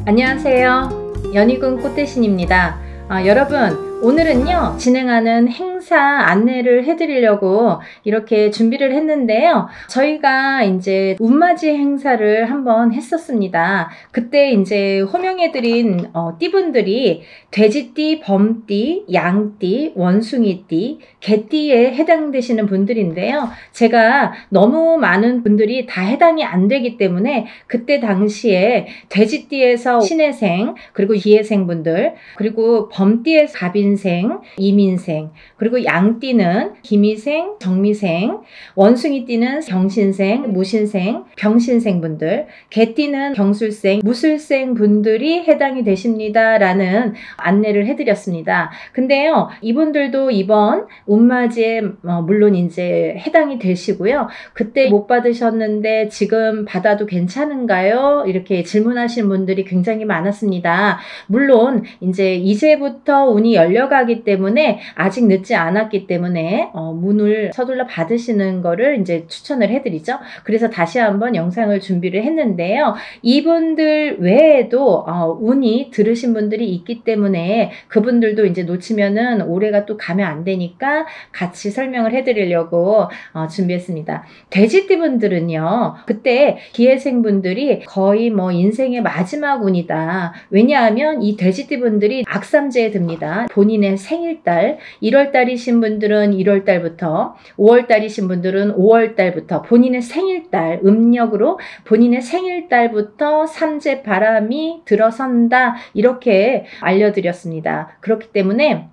안녕하세요. 연희군 꽃대신입니다. 여러분, 오늘은요 진행하는 행사 안내를 해드리려고 이렇게 준비를 했는데요. 저희가 이제 운맞이 행사를 한번 했었습니다. 그때 이제 호명해드린 띠분들이 돼지띠, 범띠, 양띠, 원숭이띠, 개띠에 해당되시는 분들인데요. 제가 너무 많은 분들이 다 해당이 안 되기 때문에 그때 당시에 돼지띠에서 신해생, 그리고 기해생 분들, 그리고 범띠에서 갑인생, 이민생, 그리고 양띠는 기미생, 정미생, 원숭이띠는 경신생, 무신생, 병신생 분들, 개띠는 경술생, 무술생 분들이 해당이 되십니다 라는 안내를 해드렸습니다. 근데요, 이분들도 이번 운맞이에 물론 이제 해당이 되시고요. 그때 못 받으셨는데 지금 받아도 괜찮은가요? 이렇게 질문하신 분들이 굉장히 많았습니다. 물론 이제부터 운이 열려가기 때문에 아직 늦지 않았기 때문에 문을 서둘러 받으시는 거를 이제 추천을 해드리죠. 그래서 다시 한번 영상을 준비를 했는데요. 이분들 외에도 운이 들으신 분들이 있기 때문에 그분들도 이제 놓치면은 올해가 또 가면 안 되니까 같이 설명을 해드리려고 준비했습니다. 돼지띠 분들은요, 그때 기해생 분들이 거의 뭐 인생의 마지막 운이다. 왜냐하면 이 돼지띠 분들이 악삼재에 듭니다. 본인의 생일달, 1월달이신 분들은 1월달부터, 5월달이신 분들은 5월달부터 본인의 생일달, 음력으로 본인의 생일달부터 삼재 바람이 들어선다. 이렇게 알려드렸습니다. 그렇기 때문에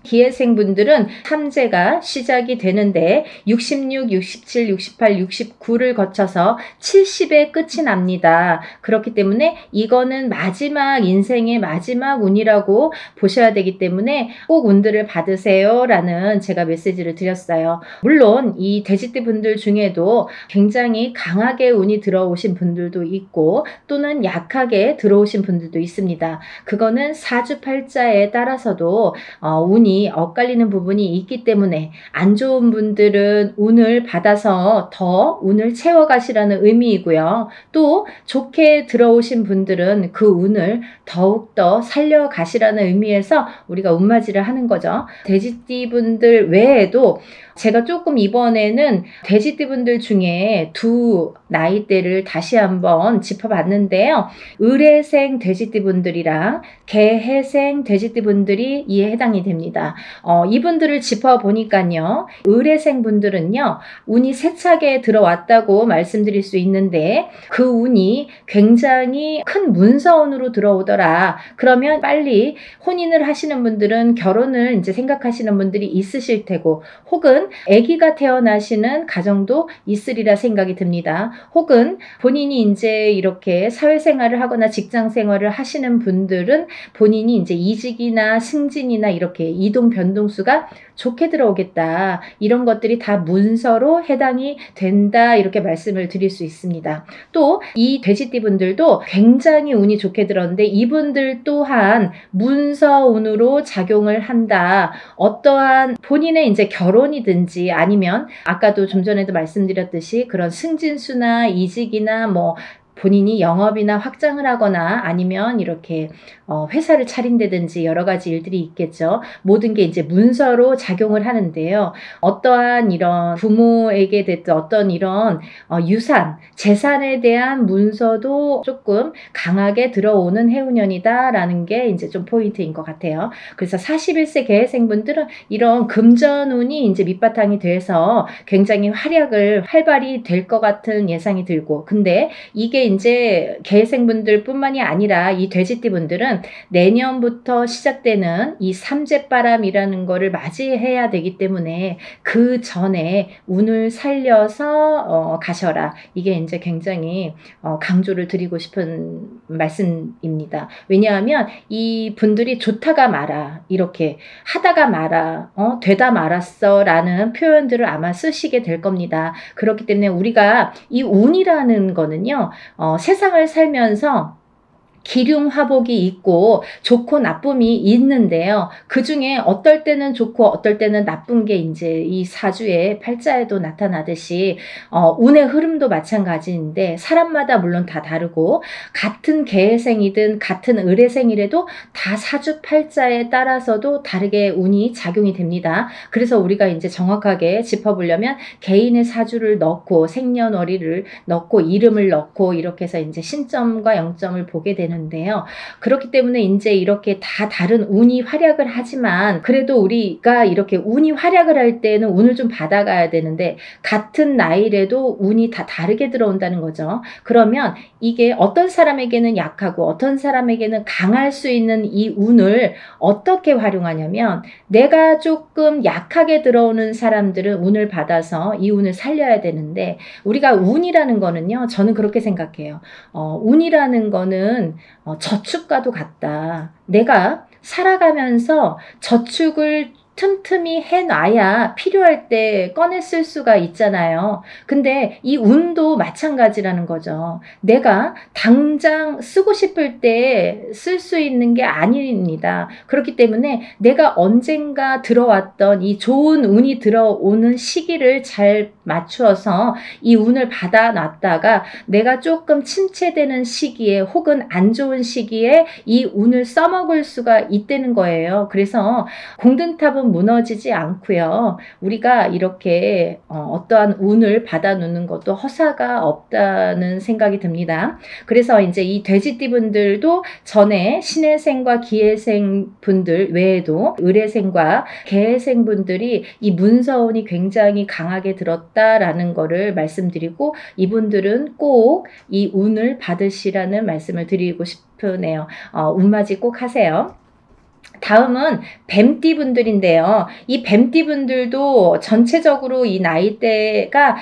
기해생 분들은 삼재가 시작이 되는데 66, 67, 68, 69를 거쳐서 70에 끝이 납니다. 그렇기 때문에 이거는 마지막 인생의 마지막 운이라고 보셔야 되기 때문에 꼭 운들을 받으세요 라는 제가 메시지를 드렸어요. 물론 이 돼지띠 분들 중에도 굉장히 강하게 운이 들어오신 분들도 있고 또는 약하게 들어오신 분들도 있습니다. 그거는 사주팔자에 따라서도 운이 엇갈리는 부분이 있기 때문에 안 좋은 분들은 운을 받아서 더 운을 채워가시라는 의미이고요. 또 좋게 들어오신 분들은 그 운을 더욱더 살려가시라는 의미에서 우리가 운맞이를 하는 거죠. 돼지띠 분들 외에도 제가 조금 이번에는 돼지띠 분들 중에 두 나이대를 다시 한번 짚어봤는데요. 을해생 돼지띠 분들이랑 개해생 돼지띠 분들이 이에 해당이 됩니다. 이분들을 짚어보니까요. 을해생 분들은요. 운이 세차게 들어왔다고 말씀드릴 수 있는데 그 운이 굉장히 큰 문서운으로 들어오더라. 그러면 빨리 혼인을 하시는 분들은 결혼을 이제 생각하시는 분들이 있으실 테고 혹은 아기가 태어나시는 가정도 있으리라 생각이 듭니다. 혹은 본인이 이제 이렇게 사회생활을 하거나 직장생활을 하시는 분들은 본인이 이제 이직이나 승진이나 이렇게 이동 변동수가 좋게 들어오겠다. 이런 것들이 다 문서로 해당이 된다. 이렇게 말씀을 드릴 수 있습니다. 또 이 돼지띠 분들도 굉장히 운이 좋게 들었는데 이분들 또한 문서운으로 작용을 한다. 어떠한 본인의 이제 결혼이든지 아니면 아까도 좀 전에도 말씀드렸듯이 그런 승진수나 이직이나 뭐 본인이 영업이나 확장을 하거나 아니면 이렇게 회사를 차린다든지 여러 가지 일들이 있겠죠. 모든 게 이제 문서로 작용을 하는데요. 어떠한 이런 부모에게 됐든 어떤 이런 유산, 재산에 대한 문서도 조금 강하게 들어오는 해운년이다라는 게 이제 좀 포인트인 것 같아요. 그래서 41세 개해생분들은 이런 금전운이 이제 밑바탕이 돼서 굉장히 활발히 될 것 같은 예상이 들고 근데 이게 이제 개해생분들 뿐만이 아니라 이 돼지띠 분들은 내년부터 시작되는 이 삼재바람이라는 거를 맞이해야 되기 때문에 그 전에 운을 살려서 가셔라. 이게 이제 굉장히 강조를 드리고 싶은 말씀입니다. 왜냐하면 이 분들이 좋다가 말아, 이렇게 하다가 말아, 되다 말았어 라는 표현들을 아마 쓰시게 될 겁니다. 그렇기 때문에 우리가 이 운이라는 거는요, 세상을 살면서 기륭화복이 있고 좋고 나쁨이 있는데요. 그 중에 어떨 때는 좋고 어떨 때는 나쁜 게 이제 이 사주의 팔자에도 나타나듯이 운의 흐름도 마찬가지인데 사람마다 물론 다 다르고 같은 계생이든 같은 을해생이라도 다 사주 팔자에 따라서도 다르게 운이 작용이 됩니다. 그래서 우리가 이제 정확하게 짚어보려면 개인의 사주를 넣고 생년월일을 넣고 이름을 넣고 이렇게 해서 이제 신점과 영점을 보게 되는데요. 그렇기 때문에 이제 이렇게 다 다른 운이 활약을 하지만 그래도 우리가 이렇게 운이 활약을 할 때는 운을 좀 받아가야 되는데 같은 나이라도 운이 다 다르게 들어온다는 거죠. 그러면 이게 어떤 사람에게는 약하고 어떤 사람에게는 강할 수 있는 이 운을 어떻게 활용하냐면 내가 조금 약하게 들어오는 사람들은 운을 받아서 이 운을 살려야 되는데 우리가 운이라는 거는요. 저는 그렇게 생각해요. 운이라는 거는 저축과도 같다. 내가 살아가면서 저축을 틈틈이 해놔야 필요할 때 꺼내 쓸 수가 있잖아요. 근데 이 운도 마찬가지라는 거죠. 내가 당장 쓰고 싶을 때 쓸 수 있는 게 아닙니다. 그렇기 때문에 내가 언젠가 들어왔던 이 좋은 운이 들어오는 시기를 잘 맞추어서 이 운을 받아놨다가 내가 조금 침체되는 시기에 혹은 안 좋은 시기에 이 운을 써먹을 수가 있다는 거예요. 그래서 공든탑은 무너지지 않고요. 우리가 이렇게 어떠한 운을 받아놓는 것도 허사가 없다는 생각이 듭니다. 그래서 이제 이 돼지띠분들도 전에 신해생과 기해생 분들 외에도 을해생과 개해생 분들이 이 문서운이 굉장히 강하게 들었다라는 거를 말씀드리고 이분들은 꼭 이 운을 받으시라는 말씀을 드리고 싶으네요. 운맞이 꼭 하세요. 다음은 뱀띠 분들인데요. 이 뱀띠 분들도 전체적으로 이 나이대가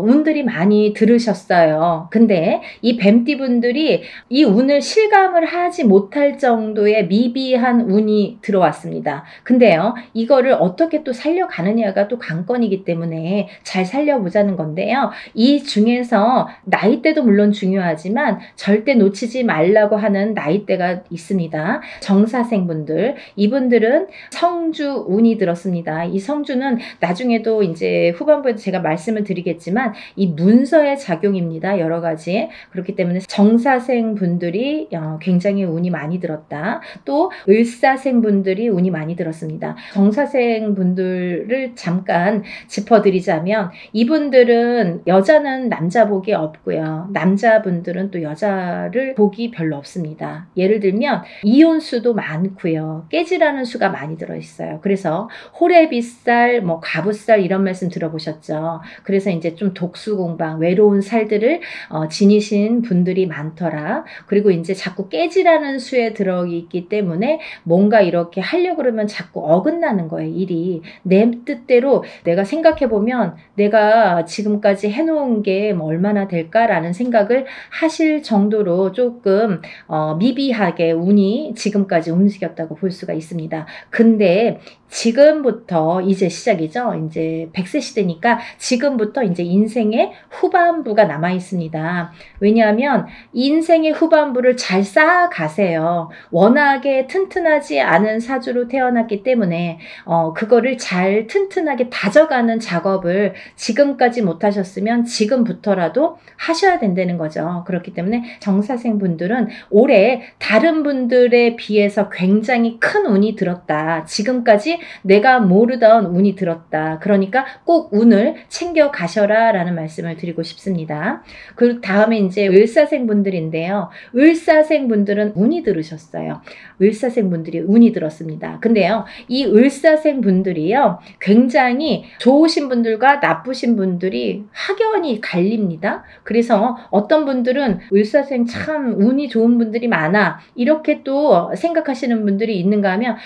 운들이 많이 들으셨어요. 근데 이 뱀띠 분들이 이 운을 실감을 하지 못할 정도의 미비한 운이 들어왔습니다. 근데요, 이거를 어떻게 또 살려가느냐가 또 관건이기 때문에 잘 살려보자는 건데요. 이 중에서 나이대도 물론 중요하지만 절대 놓치지 말라고 하는 나이대가 있습니다. 정사생분들, 이분들은 성주 운이 들었습니다. 이 성주는 나중에도 이제 후반부에도 제가 말씀을 드리겠지만 이 문서의 작용입니다. 여러 가지. 그렇기 때문에 정사생 분들이 굉장히 운이 많이 들었다. 또 을사생 분들이 운이 많이 들었습니다. 정사생 분들을 잠깐 짚어드리자면 이분들은 여자는 남자 복이 없고요. 남자분들은 또 여자를 복이 별로 없습니다. 예를 들면 이혼수도 많고요. 깨지라는 수가 많이 들어있어요. 그래서 호래비살, 가부살 이런 말씀 들어보셨죠. 그래서 이제 좀 독수공방, 외로운 살들을 지니신 분들이 많더라. 그리고 이제 자꾸 깨지라는 수에 들어있기 때문에 뭔가 이렇게 하려고 그러면 자꾸 어긋나는 거예요. 일이. 내 뜻대로 내가 생각해보면 내가 지금까지 해놓은 게 뭐 얼마나 될까라는 생각을 하실 정도로 조금 미비하게 운이 지금까지 움직였다고 볼 수가 있습니다. 근데 지금부터 이제 시작이죠. 이제 100세 시대니까 지금부터 이제 인생의 후반부가 남아 있습니다. 왜냐하면 인생의 후반부를 잘 쌓아가세요. 워낙에 튼튼하지 않은 사주로 태어났기 때문에 그거를 잘 튼튼하게 다져가는 작업을 지금까지 못하셨으면 지금부터라도 하셔야 된다는 거죠. 그렇기 때문에 정사생 분들은 올해 다른 분들에 비해서 굉장히 큰 운이 들었다. 지금까지 내가 모르던 운이 들었다. 그러니까 꼭 운을 챙겨 가셔라 라는 말씀을 드리고 싶습니다. 그 다음에 이제 을사생 분들인데요. 을사생 분들은 운이 들으셨어요. 을사생 분들이 운이 들었습니다. 근데요, 이 을사생 분들이요, 굉장히 좋으신 분들과 나쁘신 분들이 확연히 갈립니다. 그래서 어떤 분들은 을사생 참 운이 좋은 분들이 많아. 이렇게 또 생각하시는 분들이 있는가 하면,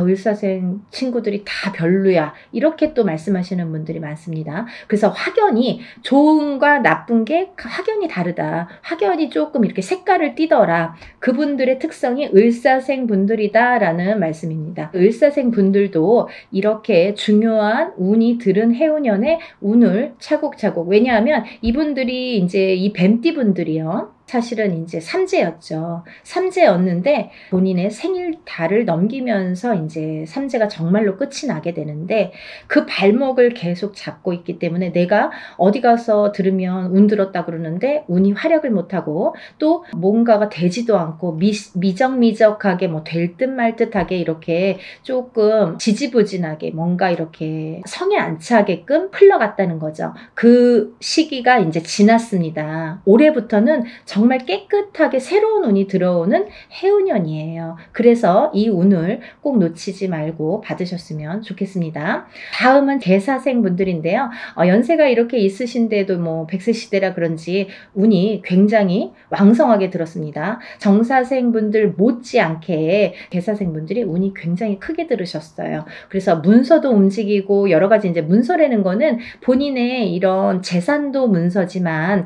을사생 친구들이 다 별로야. 이렇게 또 말씀하시는 분들이 많습니다. 그래서 확연히 좋은과 나쁜 게 확연히 다르다. 확연히 조금 이렇게 색깔을 띠더라. 그분들의 특성이 을사생 분들이다라는 말씀입니다. 을사생 분들도 이렇게 중요한 운이 들은 해운년에 운을 차곡차곡, 왜냐하면 이분들이 이제 이 뱀띠 분들이요, 사실은 이제 삼재였죠. 삼재였는데 본인의 생일 달을 넘기면서 이제 삼재가 정말로 끝이 나게 되는데 그 발목을 계속 잡고 있기 때문에 내가 어디 가서 들으면 운 들었다 그러는데 운이 활약을 못하고 또 뭔가가 되지도 않고 미적미적하게 뭐 될 듯 말 듯하게 이렇게 조금 지지부진하게 뭔가 이렇게 성에 안 차게끔 흘러갔다는 거죠. 그 시기가 이제 지났습니다. 올해부터는 정말 깨끗하게 새로운 운이 들어오는 해운년이에요. 그래서 이 운을 꼭 놓치지 말고 받으셨으면 좋겠습니다. 다음은 개사생 분들인데요. 연세가 이렇게 있으신데도 뭐 100세 시대라 그런지 운이 굉장히 왕성하게 들었습니다. 정사생 분들 못지않게 개사생 분들이 운이 굉장히 크게 들으셨어요. 그래서 문서도 움직이고 여러 가지 이제 문서라는 거는 본인의 이런 재산도 문서지만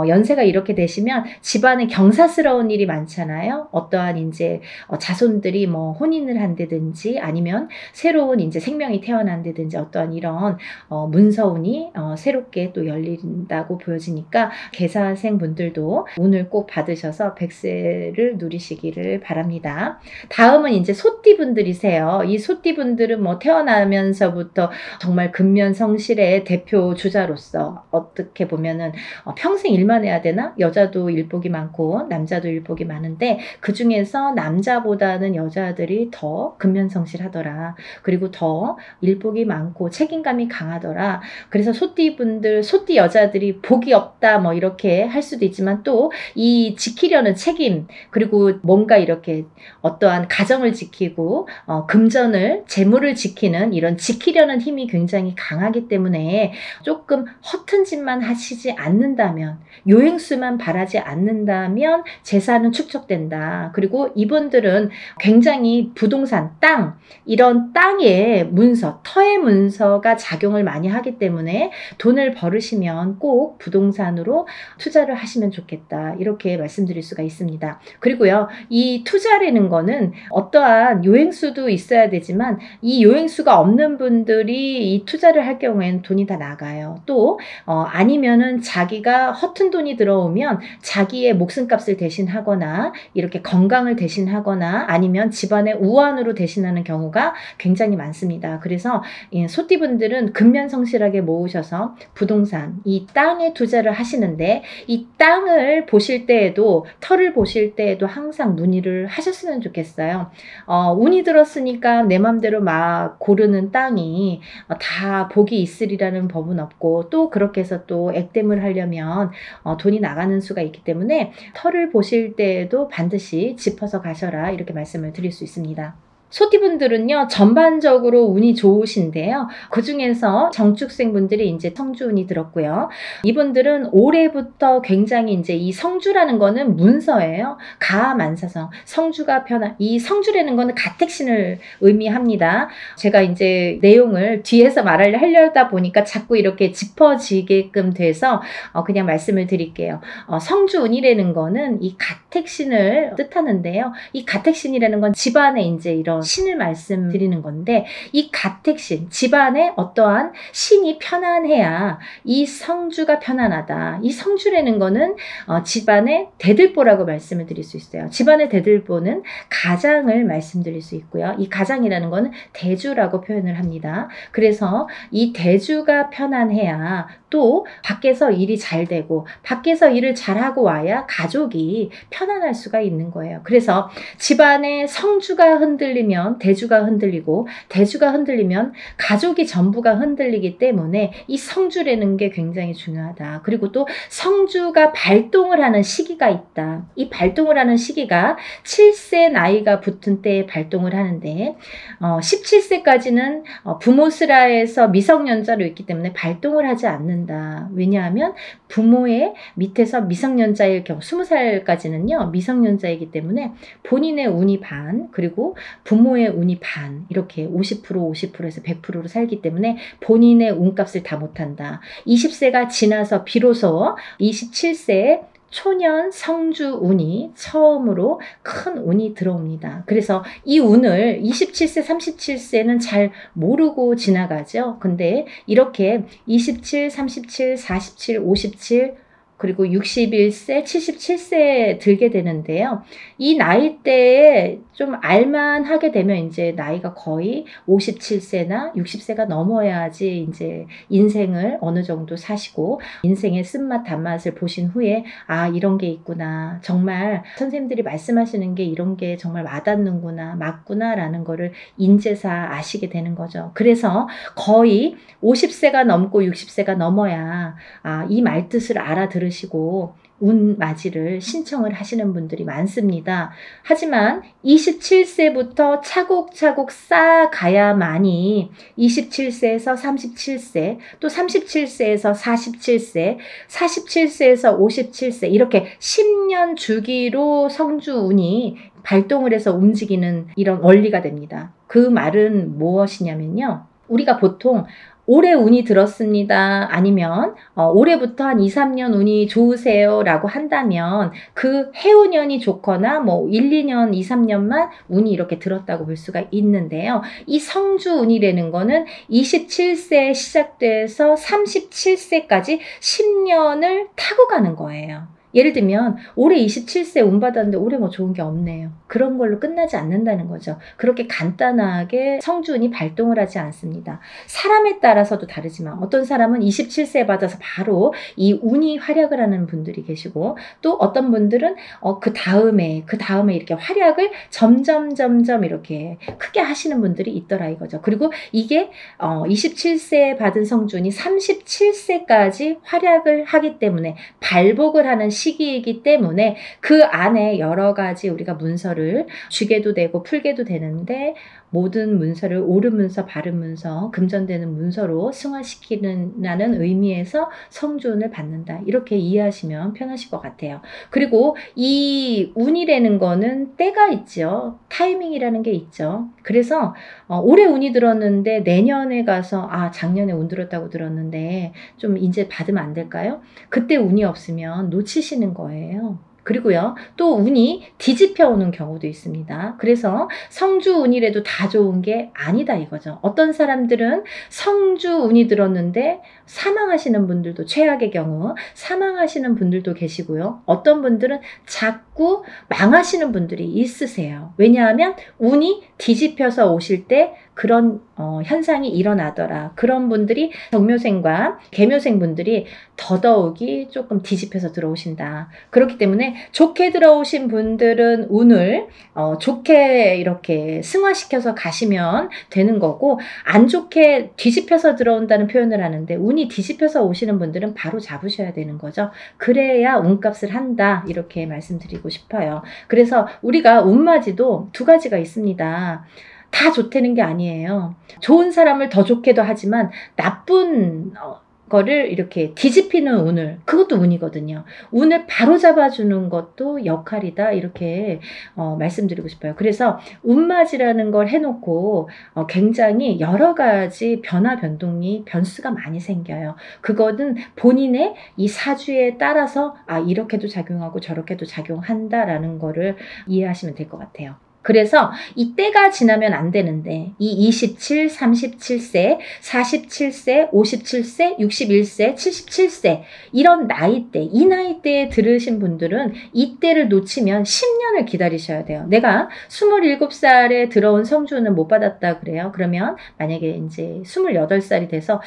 연세가 이렇게 되시면 집안에 경사스러운 일이 많잖아요. 어떠한 이제 자손들이 뭐 혼인을 한다든지 아니면 새로운 이제 생명이 태어난다든지 어떠한 이런 문서운이 새롭게 또 열린다고 보여지니까 개사생 분들도 운을 꼭 받으셔서 100세를 누리시기를 바랍니다. 다음은 이제 소띠 분들이세요. 이 소띠 분들은 뭐 태어나면서부터 정말 근면성실의 대표 주자로서 어떻게 보면은 평생 일만 해야 되나? 여자도 일복이 많고 남자도 일복이 많은데 그 중에서 남자보다는 여자들이 더 근면성실하더라. 그리고 더 일복이 많고 책임감이 강하더라. 그래서 소띠 분들, 소띠 여자들이 복이 없다 뭐 이렇게 할 수도 있지만 또 이 지키려는 책임 그리고 뭔가 이렇게 어떠한 가정을 지키고 금전을 재물을 지키는 이런 지키려는 힘이 굉장히 강하기 때문에 조금 허튼 짓만 하시지 않는다면 요행수만 바라지 않는다면 재산은 축적된다. 그리고 이분들은 굉장히 부동산, 땅 이런 땅의 문서, 터의 문서가 작용을 많이 하기 때문에 돈을 벌으시면 꼭 부동산으로 투자를 하시면 좋겠다. 이렇게 말씀드릴 수가 있습니다. 그리고요, 이 투자라는 거는 어떠한 요행수도 있어야 되지만 이 요행수가 없는 분들이 이 투자를 할 경우에는 돈이 다 나가요. 또 아니면은 자기가 허튼 돈이 들어오면 자기의 목숨값을 대신하거나 이렇게 건강을 대신하거나 아니면 집안의 우환으로 대신하는 경우가 굉장히 많습니다. 그래서 소띠분들은 근면성실하게 모으셔서 부동산, 이 땅에 투자를 하시는데 이 땅을 보실 때에도 터를 보실 때에도 항상 문의를 하셨으면 좋겠어요. 운이 들었으니까 내 맘대로 막 고르는 땅이 다 복이 있으리라는 법은 없고 또 그렇게 해서 또 액땜을 하려면 돈이 나가는 수가 있기 때문에 터를 보실 때에도 반드시 짚어서 가셔라 이렇게 말씀을 드릴 수 있습니다. 소띠분들은요, 전반적으로 운이 좋으신데요. 그 중에서 정축생 분들이 이제 성주운이 들었고요. 이분들은 올해부터 굉장히 이제 이 성주라는 거는 문서예요. 가만사성. 성주가 편한, 이 성주라는 거는 가택신을 의미합니다. 제가 이제 내용을 뒤에서 하려다 보니까 자꾸 이렇게 짚어지게끔 돼서 그냥 말씀을 드릴게요. 성주운이라는 거는 이 가택신을 뜻하는데요. 이 가택신이라는 건 집안에 이제 이런 신을 말씀드리는 건데 이 가택신, 집안에 어떠한 신이 편안해야 이 성주가 편안하다. 이 성주라는 거는 집안의 대들보라고 말씀을 드릴 수 있어요. 집안의 대들보는 가장을 말씀드릴 수 있고요. 이 가장이라는 거는 대주라고 표현을 합니다. 그래서 이 대주가 편안해야 또 밖에서 일이 잘 되고 밖에서 일을 잘하고 와야 가족이 편안할 수가 있는 거예요. 그래서 집안의 성주가 흔들리면 대주가 흔들리고 대주가 흔들리면 가족이 전부가 흔들리기 때문에 이 성주라는 게 굉장히 중요하다. 그리고 또 성주가 발동을 하는 시기가 있다. 이 발동을 하는 시기가 7세 나이가 붙은 때에 발동을 하는데 17세까지는 부모스라에서 미성년자로 있기 때문에 발동을 하지 않는다. 왜냐하면 부모의 밑에서 미성년자일 경우 20살까지는요 미성년자이기 때문에 본인의 운이 반 그리고 부모의 운이 반 이렇게 50% 50%에서 100%로 살기 때문에 본인의 운값을 다 못한다. 20세가 지나서 비로소 27세에 초년 성주 운이 처음으로 큰 운이 들어옵니다. 그래서 이 운을 27세, 37세는 잘 모르고 지나가죠. 근데 이렇게 27, 37, 47, 57 그리고 61세, 77세에 들게 되는데요. 이 나이대에 좀 알만하게 되면 이제 나이가 거의 57세나 60세가 넘어야지 이제 인생을 어느 정도 사시고 인생의 쓴맛 단맛을 보신 후에 아, 이런 게 있구나. 정말 선생님들이 말씀하시는 게 이런 게 정말 와닿는구나, 맞구나라는 거를 인제사 아시게 되는 거죠. 그래서 거의 50세가 넘고 60세가 넘어야 이 말뜻을 알아들으시고 운맞이를 신청을 하시는 분들이 많습니다. 하지만 27세부터 차곡차곡 쌓아가야만이 27세에서 37세, 또 37세에서 47세, 47세에서 57세 이렇게 10년 주기로 성주운이 발동을 해서 움직이는 이런 원리가 됩니다. 그 말은 무엇이냐면요. 우리가 보통 올해 운이 들었습니다. 아니면 올해부터 한 2, 3년 운이 좋으세요 라고 한다면 그 해운년이 좋거나 뭐 1, 2년, 2, 3년만 운이 이렇게 들었다고 볼 수가 있는데요. 이 성주운이라는 거는 27세에 시작돼서 37세까지 10년을 타고 가는 거예요. 예를 들면 올해 27세 운 받았는데 올해 뭐 좋은 게 없네요. 그런 걸로 끝나지 않는다는 거죠. 그렇게 간단하게 성주운이 발동을 하지 않습니다. 사람에 따라서도 다르지만 어떤 사람은 27세 받아서 바로 이 운이 활약을 하는 분들이 계시고 또 어떤 분들은 그 다음에 이렇게 활약을 점점 이렇게 크게 하시는 분들이 있더라 이거죠. 그리고 이게 27세에 받은 성주운이 37세까지 활약을 하기 때문에 발복을 하는 시기이기 때문에 그 안에 여러 가지 우리가 문서를 쥐게도 되고 풀게도 되는데 모든 문서를 옳은 문서, 바른 문서, 금전되는 문서로 승화시키는 의미에서 성주운을 받는다. 이렇게 이해하시면 편하실 것 같아요. 그리고 이 운이라는 거는 때가 있죠. 타이밍이라는 게 있죠. 그래서 올해 운이 들었는데 내년에 가서 작년에 운 들었다고 들었는데 좀 이제 받으면 안 될까요? 그때 운이 없으면 놓치시는 거예요. 그리고요, 또 운이 뒤집혀 오는 경우도 있습니다. 그래서 성주운이라도 다 좋은 게 아니다 이거죠. 어떤 사람들은 성주운이 들었는데 사망하시는 분들도 최악의 경우 사망하시는 분들도 계시고요. 어떤 분들은 자꾸 망하시는 분들이 있으세요. 왜냐하면 운이 뒤집혀서 오실 때 그런 현상이 일어나더라. 그런 분들이 정묘생과 계묘생 분들이 더더욱이 조금 뒤집혀서 들어오신다. 그렇기 때문에 좋게 들어오신 분들은 운을 좋게 이렇게 승화시켜서 가시면 되는 거고 안 좋게 뒤집혀서 들어온다는 표현을 하는데 운이 뒤집혀서 오시는 분들은 바로 잡으셔야 되는 거죠. 그래야 운값을 한다. 이렇게 말씀드리고 싶어요. 그래서 우리가 운맞이도 두 가지가 있습니다. 다 좋다는 게 아니에요. 좋은 사람을 더 좋게도 하지만 나쁜 거를 이렇게 뒤집히는 운을, 그것도 운이거든요. 운을 바로 잡아주는 것도 역할이다. 이렇게 말씀드리고 싶어요. 그래서 운맞이라는 걸 해놓고 굉장히 여러 가지 변동이 변수가 많이 생겨요. 그거는 본인의 이 사주에 따라서 이렇게도 작용하고 저렇게도 작용한다라는 거를 이해하시면 될 것 같아요. 그래서 이 때가 지나면 안 되는데 이 27, 37세, 47세, 57세, 61세, 77세 이런 나이대, 이 나이대에 들으신 분들은 이 때를 놓치면 10년을 기다리셔야 돼요. 내가 27살에 들어온 성주운을 못 받았다 그래요. 그러면 만약에 이제 28살이 돼서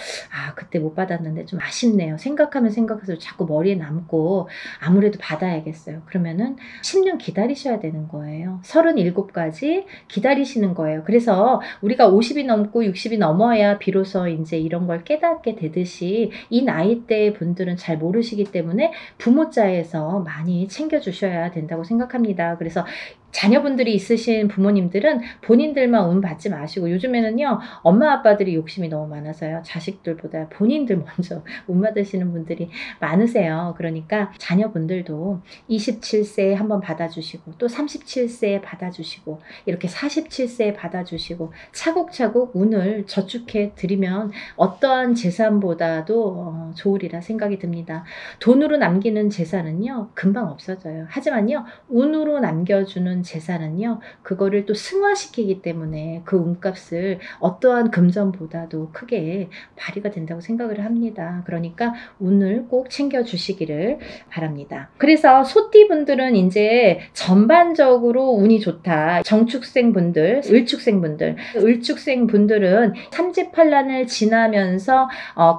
그때 못 받았는데 좀 아쉽네요. 생각하면 생각해서 자꾸 머리에 남고 아무래도 받아야겠어요. 그러면은 10년 기다리셔야 되는 거예요. 37까지 기다리시는 거예요. 그래서 우리가 50이 넘고 60이 넘어야 비로소 이제 이런 걸 깨닫게 되듯이 이 나이대 분들은 잘 모르시기 때문에 부모자에서 많이 챙겨주셔야 된다고 생각합니다. 그래서 자녀분들이 있으신 부모님들은 본인들만 운 받지 마시고 요즘에는요 엄마 아빠들이 욕심이 너무 많아서요 자식들보다 본인들 먼저 운 받으시는 분들이 많으세요. 그러니까 자녀분들도 27세에 한번 받아주시고 또 37세에 받아주시고 이렇게 47세에 받아주시고 차곡차곡 운을 저축해 드리면 어떠한 재산보다도 좋으리라 생각이 듭니다. 돈으로 남기는 재산은요 금방 없어져요. 하지만요 운으로 남겨주는 재산은요, 그거를 또 승화시키기 때문에 그 운값을 어떠한 금전보다도 크게 발휘가 된다고 생각을 합니다. 그러니까 운을 꼭 챙겨주시기를 바랍니다. 그래서 소띠분들은 이제 전반적으로 운이 좋다. 정축생분들, 을축생분들은 삼재팔란을 지나면서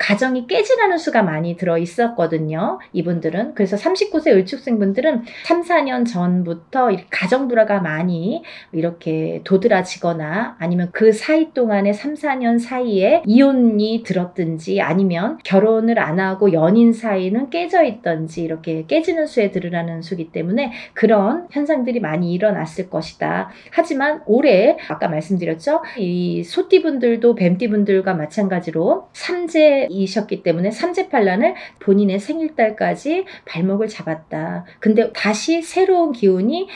가정이 깨지라는 수가 많이 들어 있었거든요. 이분들은. 그래서 39세 을축생분들은 3, 4년 전부터 가정 불화가 많이 이렇게 도드라지거나 아니면 그 사이 동안에 3, 4년 사이에 이혼이 들었든지 아니면 결혼을 안 하고 연인 사이는 깨져 있던지 이렇게 깨지는 수에 들으라는 수기 때문에 그런 현상들이 많이 일어났을 것이다. 하지만 올해 아까 말씀드렸죠. 이 소띠분들도 뱀띠분들과 마찬가지로 삼재이셨기 때문에 삼재팔란을 본인의 생일달까지 발목을 잡았다. 근데 다시 새로운 기운이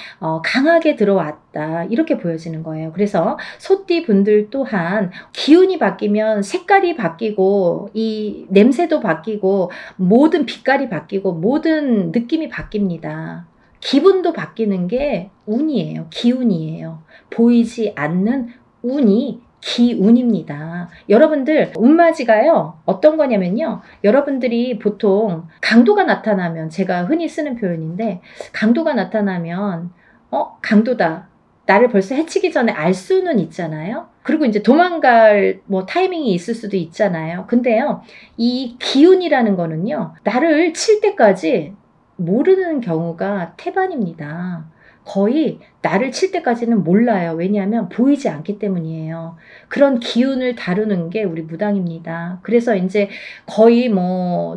강하게 들어왔다. 이렇게 보여지는 거예요. 그래서 소띠분들 또한 기운이 바뀌면 색깔이 바뀌고 이 냄새도 바뀌고 모든 빛깔이 바뀌고 모든 느낌이 바뀝니다. 기분도 바뀌는 게 운이에요. 기운이에요. 보이지 않는 운이 기운입니다. 여러분들 운맞이가요 어떤 거냐면요, 여러분들이 보통 강도가 나타나면, 제가 흔히 쓰는 표현인데, 강도가 나타나면 강도다, 나를 벌써 해치기 전에 알 수는 있잖아요. 그리고 이제 도망갈 타이밍이 있을 수도 있잖아요. 근데요, 이 기운이라는 거는요, 나를 칠 때까지 모르는 경우가 태반입니다. 거의 나를 칠 때까지는 몰라요. 왜냐하면 보이지 않기 때문이에요. 그런 기운을 다루는 게 우리 무당입니다. 그래서 이제 거의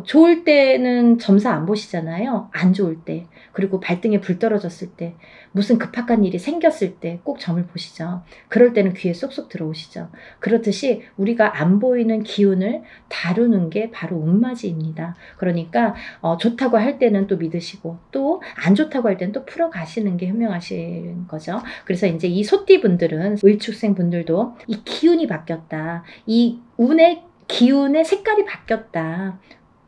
좋을 때는 점사 안 보시잖아요. 안 좋을 때. 그리고 발등에 불 떨어졌을 때, 무슨 급박한 일이 생겼을 때 꼭 점을 보시죠. 그럴 때는 귀에 쏙쏙 들어오시죠. 그렇듯이 우리가 안 보이는 기운을 다루는 게 바로 운맞이입니다. 그러니까 좋다고 할 때는 또 믿으시고 또 안 좋다고 할 때는 또 풀어가시는 게 현명하신 거죠. 그래서 이제 이 소띠분들은, 을축생 분들도 이 기운이 바뀌었다. 이 운의 기운의 색깔이 바뀌었다.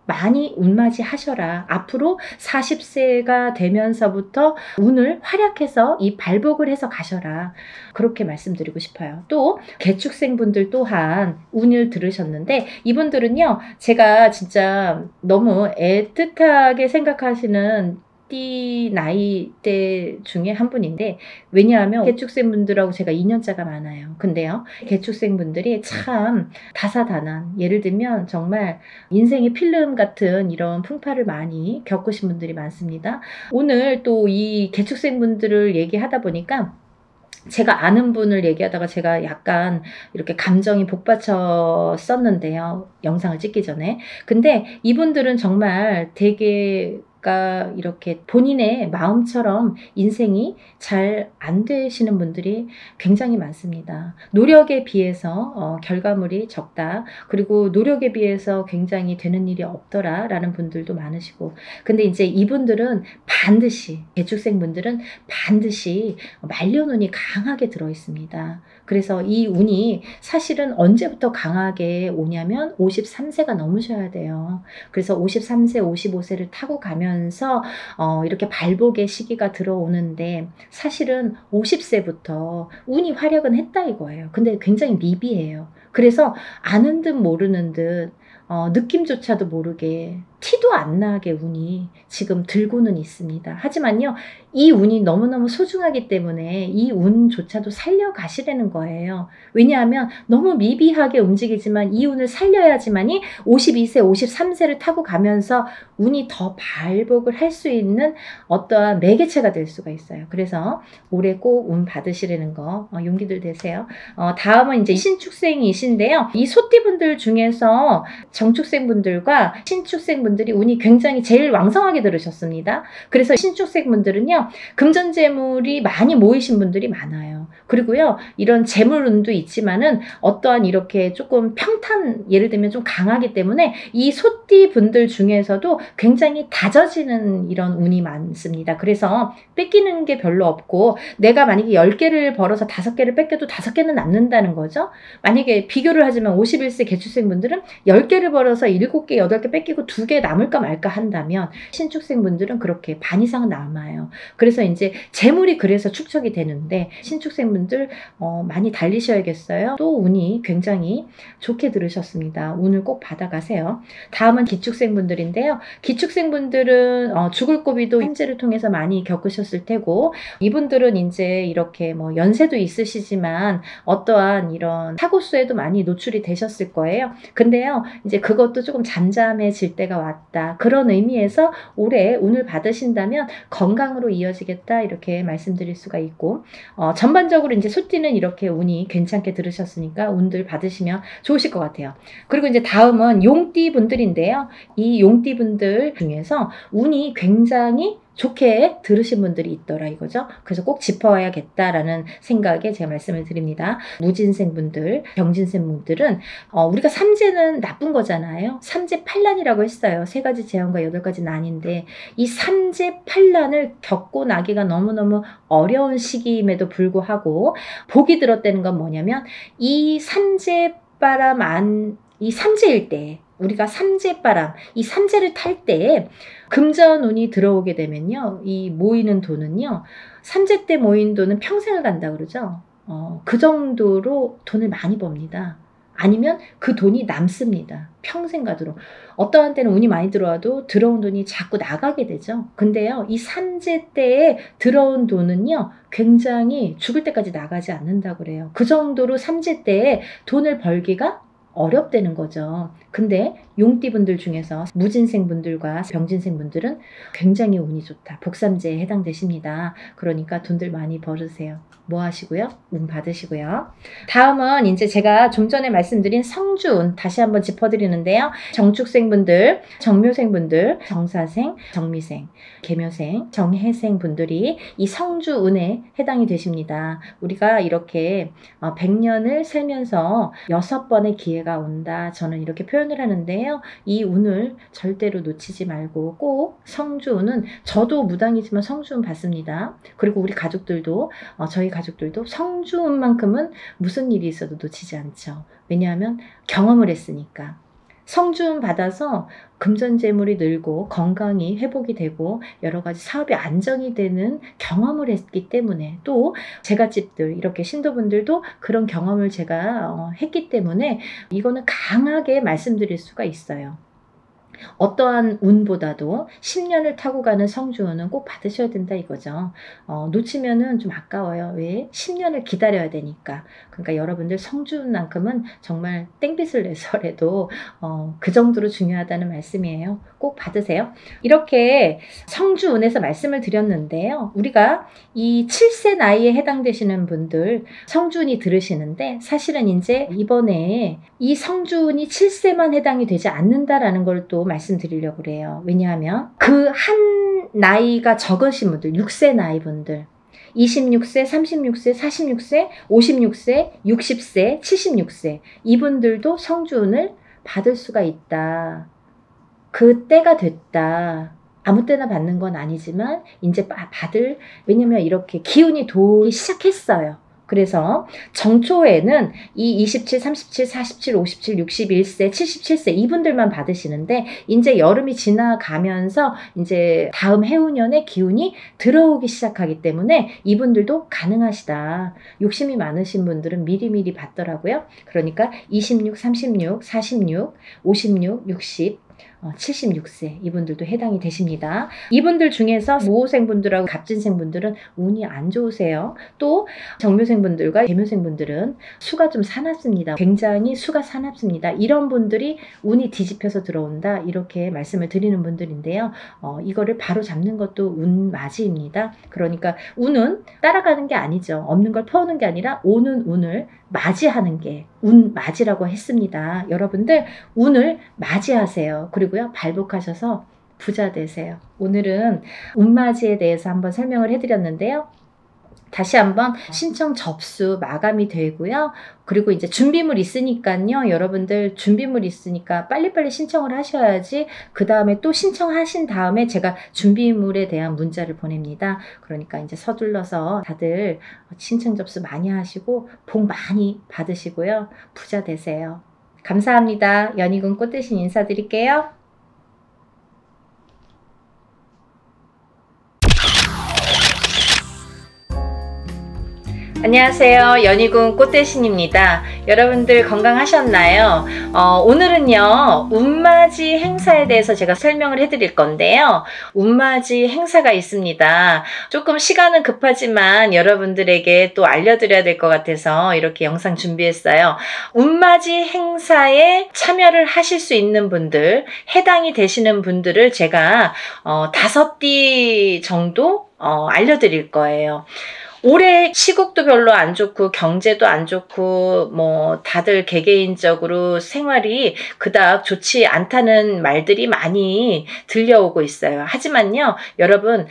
많이 운맞이 하셔라. 앞으로 40세가 되면서부터 운을 활약해서 이 발복을 해서 가셔라. 그렇게 말씀드리고 싶어요. 또 개축생분들 또한 운을 들으셨는데, 이분들은요, 제가 진짜 너무 애틋하게 생각하시는 띠 나이대 중에 한 분인데, 왜냐하면 개축생분들하고 제가 2년차가 많아요. 근데요, 개축생분들이 참 다사다난, 예를 들면 정말 인생의 필름 같은 이런 풍파를 많이 겪으신 분들이 많습니다. 오늘 또 이 개축생분들을 얘기하다 보니까 제가 아는 분을 얘기하다가 제가 약간 이렇게 감정이 복받쳤었는데요, 영상을 찍기 전에. 근데 이분들은 정말 되게 이렇게 본인의 마음처럼 인생이 잘 안 되시는 분들이 굉장히 많습니다. 노력에 비해서 결과물이 적다. 그리고 노력에 비해서 굉장히 되는 일이 없더라 라는 분들도 많으시고. 근데 이제 이분들은 반드시, 개축생 분들은 반드시 말년운이 강하게 들어 있습니다. 그래서 이 운이 사실은 언제부터 강하게 오냐면 53세가 넘으셔야 돼요. 그래서 53세, 55세를 타고 가면서 이렇게 발복의 시기가 들어오는데, 사실은 50세부터 운이 활약은 했다 이거예요. 근데 굉장히 미비해요. 그래서 아는 듯 모르는 듯 느낌조차도 모르게, 티도 안 나게 운이 지금 들고는 있습니다. 하지만요, 이 운이 너무너무 소중하기 때문에 이 운조차도 살려가시라는 거예요. 왜냐하면 너무 미비하게 움직이지만 이 운을 살려야지만이 52세, 53세를 타고 가면서 운이 더 발복을 할 수 있는 어떠한 매개체가 될 수가 있어요. 그래서 올해 꼭 운 받으시라는 거 용기들 되세요. 다음은 이제 신축생이신데요. 이 소띠분들 중에서 정축생분들과 신축생분들이 운이 굉장히 제일 왕성하게 들으셨습니다. 그래서 신축생분들은요, 금전재물이 많이 모이신 분들이 많아요. 그리고요, 이런 재물운도 있지만은 어떠한 이렇게 조금 평탄, 예를 들면 좀 강하기 때문에 이 소띠 분들 중에서도 굉장히 다져지는 이런 운이 많습니다. 그래서 뺏기는 게 별로 없고, 내가 만약에 10개를 벌어서 5개를 뺏겨도 5개는 남는다는 거죠. 만약에 비교를 하지만 51세 개축생 분들은 10개를 벌어서 7개, 8개 뺏기고 2개 남을까 말까 한다면, 신축생 분들은 그렇게 반 이상은 남아요. 그래서 이제 재물이 그래서 축적이 되는데, 신축생 분들 많이 달리셔야겠어요. 또 운이 굉장히 좋게 들으셨습니다. 운을 꼭 받아가세요. 다음은 기축생 분들인데요. 기축생 분들은 죽을 고비도 현재를 통해서 많이 겪으셨을 테고, 이분들은 이제 이렇게 뭐 연세도 있으시지만 어떠한 이런 사고수에도 많이 노출이 되셨을 거예요. 근데요, 이제 그것도 조금 잠잠해질 때가 왔다. 그런 의미에서 올해 운을 받으신다면 건강으로 이어지겠다, 이렇게 말씀드릴 수가 있고, 전반적으로 이제 소띠는 이렇게 운이 괜찮게 들으셨으니까 운들 받으시면 좋으실 것 같아요. 그리고 이제 다음은 용띠 분들인데요. 이 용띠 분들 중에서 운이 굉장히 좋게 들으신 분들이 있더라 이거죠. 그래서 꼭 짚어야겠다라는 생각에 제가 말씀을 드립니다. 무진생 분들, 병진생 분들은 우리가 삼재는 나쁜 거잖아요. 삼재팔란이라고 했어요. 3가지 재앙과 8가지 난인데, 이 삼재팔란을 겪고 나기가 너무너무 어려운 시기임에도 불구하고 복이 들었다는 건 뭐냐면, 이 삼재바람 이 삼재일 때, 우리가 삼재바람, 이 삼재를 탈 때 금전운이 들어오게 되면요, 이 모이는 돈은요, 삼재 때 모인 돈은 평생을 간다 그러죠. 그 정도로 돈을 많이 법니다. 아니면 그 돈이 남습니다. 평생 가도록. 어떠한 때는 운이 많이 들어와도 들어온 돈이 자꾸 나가게 되죠. 근데요, 이 삼재 때에 들어온 돈은요, 굉장히 죽을 때까지 나가지 않는다고 그래요. 그 정도로 삼재 때에 돈을 벌기가 어렵다는 거죠. 근데 용띠분들 중에서 무진생분들과 병진생분들은 굉장히 운이 좋다. 복삼재에 해당되십니다. 그러니까 돈들 많이 벌으세요. 뭐 하시고요? 운 받으시고요. 다음은 이제 제가 좀 전에 말씀드린 성주운 다시 한번 짚어드리는데요. 정축생분들, 정묘생분들, 정사생, 정미생, 계묘생, 정해생 분들이 이 성주운에 해당이 되십니다. 우리가 이렇게 100년을 살면서 6번의 기회가 온다. 저는 이렇게 표현을 하는데요. 이 운을 절대로 놓치지 말고 꼭 성주운은, 저도 무당이지만 성주운 받습니다. 그리고 우리 가족들도, 저희 가족들도 성주운만큼은 무슨 일이 있어도 놓치지 않죠. 왜냐하면 경험을 했으니까. 성주운 받아서 금전재물이 늘고 건강이 회복이 되고 여러 가지 사업이 안정이 되는 경험을 했기 때문에, 또 제갓집들, 이렇게 신도분들도 그런 경험을 제가 했기 때문에 이거는 강하게 말씀드릴 수가 있어요. 어떠한 운보다도 10년을 타고 가는 성주운은 꼭 받으셔야 된다 이거죠. 놓치면은 좀 아까워요. 왜? 10년을 기다려야 되니까. 그러니까 여러분들 성주운만큼은 정말 땡빛을 내서라도 그 정도로 중요하다는 말씀이에요. 꼭 받으세요. 이렇게 성주운에서 말씀을 드렸는데요. 우리가 이 7세 나이에 해당되시는 분들 성주운이 들으시는데, 사실은 이제 이번에 이 성주운이 7세만 해당이 되지 않는다라는 걸 또 말씀드리려고 그래요. 왜냐하면 그 한 나이가 적으신 분들, 6세 나이 분들, 26세, 36세, 46세, 56세, 60세, 76세, 이분들도 성주운을 받을 수가 있다. 그 때가 됐다. 아무 때나 받는 건 아니지만 이제 받을, 왜냐면 이렇게 기운이 돌기 시작했어요. 그래서 정초에는 이 27, 37, 47, 57, 61세, 77세 이분들만 받으시는데, 이제 여름이 지나가면서 이제 다음 해운년의 기운이 들어오기 시작하기 때문에 이분들도 가능하시다. 욕심이 많으신 분들은 미리미리 받더라고요. 그러니까 26, 36, 46, 56, 60, 76세 이분들도 해당이 되십니다. 이분들 중에서 무호생분들하고 갑진생분들은 운이 안 좋으세요. 또 정묘생분들과 계묘생분들은 수가 좀 사납습니다. 굉장히 수가 사납습니다. 이런 분들이 운이 뒤집혀서 들어온다, 이렇게 말씀을 드리는 분들인데요. 이거를 바로 잡는 것도 운맞이입니다. 그러니까 운은 따라가는 게 아니죠. 없는 걸 퍼오는 게 아니라 오는 운을 맞이하는 게 운맞이라고 했습니다. 여러분들 운을 맞이하세요. 그리고요, 발복하셔서 부자 되세요. 오늘은 운맞이에 대해서 한번 설명을 해드렸는데요. 다시 한번 신청 접수 마감이 되고요. 그리고 이제 준비물 있으니까요. 여러분들 준비물 있으니까 빨리빨리 신청을 하셔야지 그 다음에 또 신청하신 다음에 제가 준비물에 대한 문자를 보냅니다. 그러니까 이제 서둘러서 다들 신청 접수 많이 하시고 복 많이 받으시고요. 부자 되세요. 감사합니다. 연희군 꽃대신 인사드릴게요. 안녕하세요. 연희군 꽃대신입니다. 여러분들 건강하셨나요? 오늘은요, 운맞이 행사에 대해서 제가 설명을 해드릴 건데요. 운맞이 행사가 있습니다. 조금 시간은 급하지만 여러분들에게 또 알려드려야 될 것 같아서 이렇게 영상 준비했어요. 운맞이 행사에 참여를 하실 수 있는 분들, 해당이 되시는 분들을 제가 5띠 정도 알려드릴 거예요. 올해 시국도 별로 안 좋고 경제도 안 좋고 뭐 다들 개개인적으로 생활이 그닥 좋지 않다는 말들이 많이 들려오고 있어요. 하지만요, 여러분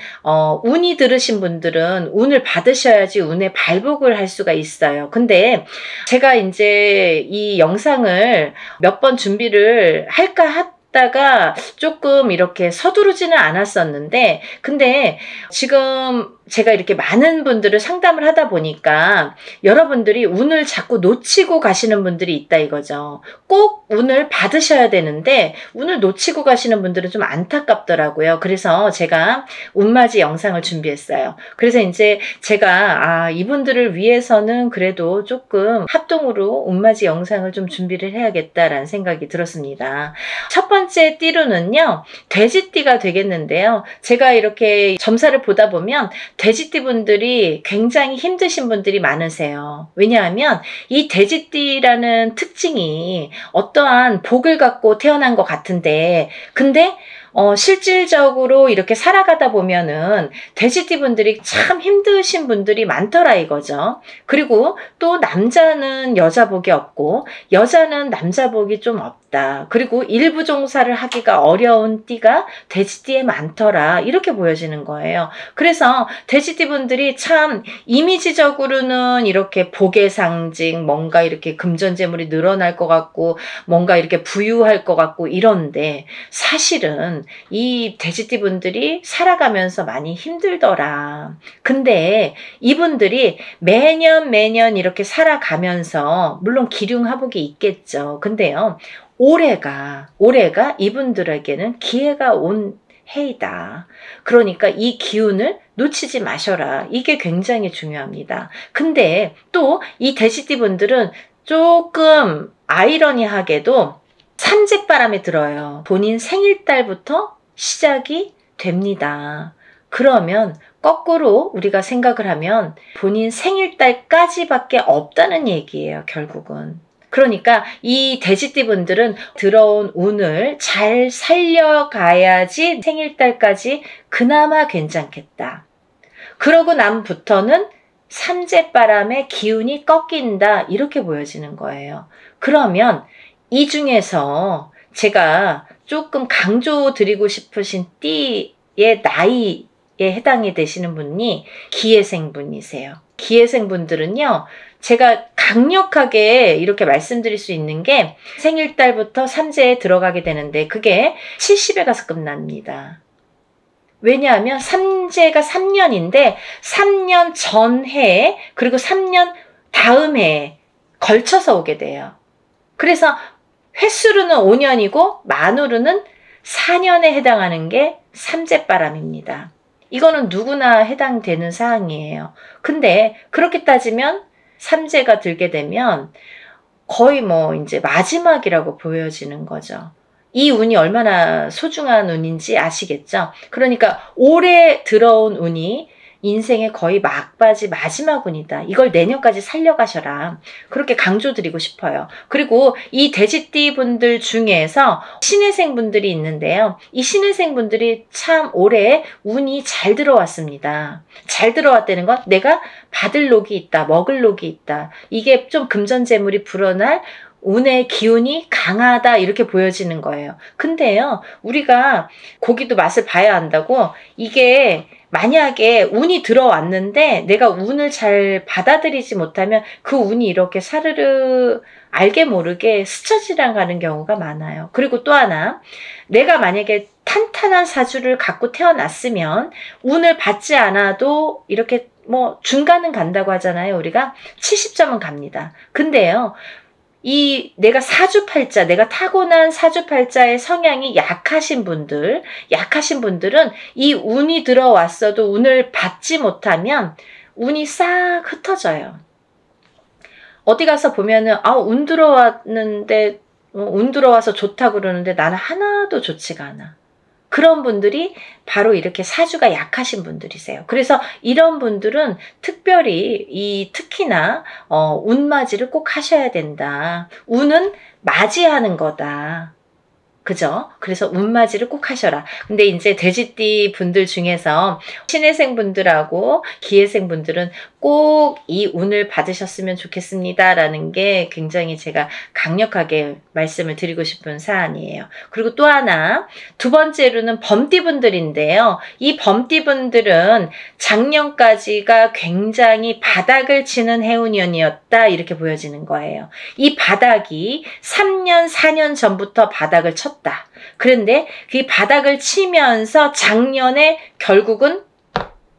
운이 들으신 분들은 운을 받으셔야지 운에 발복을 할 수가 있어요. 근데 제가 이제 이 영상을 몇 번 준비를 할까 하다가 조금 이렇게 서두르지는 않았었는데, 근데 지금 제가 이렇게 많은 분들을 상담을 하다 보니까 여러분들이 운을 자꾸 놓치고 가시는 분들이 있다 이거죠. 꼭 운을 받으셔야 되는데 운을 놓치고 가시는 분들은 좀 안타깝더라고요. 그래서 제가 운맞이 영상을 준비했어요. 그래서 이제 제가 이분들을 위해서는 그래도 조금 합동으로 운맞이 영상을 좀 준비를 해야겠다라는 생각이 들었습니다. 첫 번째 띠로는요, 돼지띠가 되겠는데요. 제가 이렇게 점사를 보다 보면 돼지띠 분들이 굉장히 힘드신 분들이 많으세요. 왜냐하면 이 돼지띠라는 특징이 어떠한 복을 갖고 태어난 것 같은데, 근데 실질적으로 이렇게 살아가다 보면은 돼지띠 분들이 참 힘드신 분들이 많더라 이거죠. 그리고 또 남자는 여자 복이 없고 여자는 남자 복이 좀 없다. 그리고 일부 종사를 하기가 어려운 띠가 돼지띠에 많더라. 이렇게 보여지는 거예요. 그래서 돼지띠 분들이 참 이미지적으로는 이렇게 복의 상징, 뭔가 이렇게 금전재물이 늘어날 것 같고 뭔가 이렇게 부유할 것 같고 이런데, 사실은 이 돼지띠 분들이 살아가면서 많이 힘들더라. 근데 이분들이 매년 이렇게 살아가면서 물론 기륭하복이 있겠죠. 근데요, 올해가 이분들에게는 기회가 온 해이다. 그러니까 이 기운을 놓치지 마셔라. 이게 굉장히 중요합니다. 근데 또 이 돼지띠 분들은 조금 아이러니하게도 삼재바람에 들어요. 본인 생일달부터 시작이 됩니다. 그러면 거꾸로 우리가 생각을 하면 본인 생일달까지밖에 없다는 얘기예요, 결국은. 그러니까 이 돼지띠 분들은 들어온 운을 잘 살려가야지 생일달까지 그나마 괜찮겠다. 그러고 남부터는 삼재바람의 기운이 꺾인다, 이렇게 보여지는 거예요. 그러면 이 중에서 제가 조금 강조드리고 싶으신 띠의 나이에 해당이 되시는 분이 기해생 분이세요. 기해생 분들은요, 제가 강력하게 이렇게 말씀드릴 수 있는 게 생일달부터 삼재에 들어가게 되는데 그게 70에 가서 끝납니다. 왜냐하면 삼재가 3년인데 3년 전해에 그리고 3년 다음 해에 걸쳐서 오게 돼요. 그래서 횟수로는 5년이고 만으로는 4년에 해당하는 게 삼재바람입니다. 이거는 누구나 해당되는 사항이에요. 근데 그렇게 따지면 삼재가 들게 되면 거의 뭐 이제 마지막이라고 보여지는 거죠. 이 운이 얼마나 소중한 운인지 아시겠죠? 그러니까 올해 들어온 운이 인생의 거의 막바지 마지막 운이다. 이걸 내년까지 살려가셔라. 그렇게 강조드리고 싶어요. 그리고 이 돼지띠 분들 중에서 신해생 분들이 있는데요. 이 신해생 분들이 참 올해 운이 잘 들어왔습니다. 잘 들어왔다는 건 내가 받을 녹이 있다, 먹을 녹이 있다. 이게 좀 금전재물이 불어날 운의 기운이 강하다, 이렇게 보여지는 거예요. 근데요, 우리가 고기도 맛을 봐야 한다고 이게 만약에 운이 들어왔는데 내가 운을 잘 받아들이지 못하면 그 운이 이렇게 사르르 알게 모르게 스쳐 지나가는 경우가 많아요. 그리고 또 하나, 내가 만약에 탄탄한 사주를 갖고 태어났으면 운을 받지 않아도 이렇게 뭐 중간은 간다고 하잖아요. 우리가 70점은 갑니다. 근데요, 내가 사주팔자, 내가 타고난 사주팔자의 성향이 약하신 분들은 이 운이 들어왔어도 운을 받지 못하면 운이 싹 흩어져요. 어디 가서 보면은, 운 들어왔는데, 운 들어와서 좋다고 그러는데 나는 하나도 좋지가 않아. 그런 분들이 바로 이렇게 사주가 약하신 분들이세요. 그래서 이런 분들은 특별히 특히나 운맞이를 꼭 하셔야 된다. 운은 맞이하는 거다. 그죠? 그래서 운맞이를 꼭 하셔라. 근데 이제 돼지띠 분들 중에서 신해생 분들하고 기해생 분들은 꼭 이 운을 받으셨으면 좋겠습니다. 라는 게 굉장히 제가 강력하게 말씀을 드리고 싶은 사안이에요. 그리고 또 하나, 두 번째로는 범띠 분들인데요. 이 범띠 분들은 작년까지가 굉장히 바닥을 치는 해운년이었다. 이렇게 보여지는 거예요. 이 바닥이 3년, 4년 전부터 바닥을 쳤다. 그런데 그 바닥을 치면서 작년에 결국은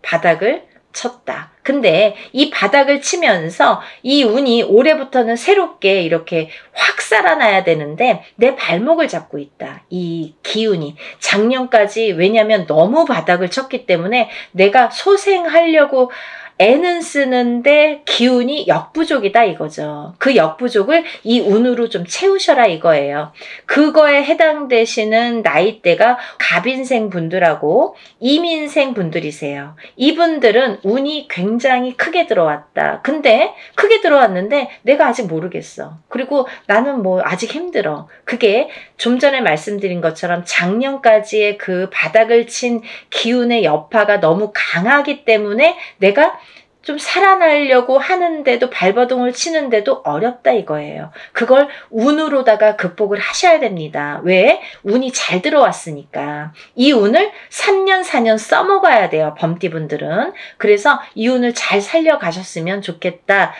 바닥을 쳤다. 근데 이 바닥을 치면서 이 운이 올해부터는 새롭게 이렇게 확 살아나야 되는데 내 발목을 잡고 있다. 이 기운이. 작년까지 왜냐면 너무 바닥을 쳤기 때문에 내가 소생하려고 애는 쓰는데 기운이 역부족이다 이거죠. 그 역부족을 이 운으로 좀 채우셔라 이거예요. 그거에 해당되시는 나이대가 갑인생 분들하고 이민생 분들이세요. 이분들은 운이 굉장히 크게 들어왔다. 근데 크게 들어왔는데 내가 아직 모르겠어. 그리고 나는 뭐 아직 힘들어. 그게 좀 전에 말씀드린 것처럼 작년까지의 그 바닥을 친 기운의 여파가 너무 강하기 때문에 내가 좀 살아나려고 하는데도 발버둥을 치는데도 어렵다 이거예요. 그걸 운으로다가 극복을 하셔야 됩니다. 왜? 운이 잘 들어왔으니까. 이 운을 3년 4년 써먹어야 돼요. 범띠분들은. 그래서 이 운을 잘 살려가셨으면 좋겠다.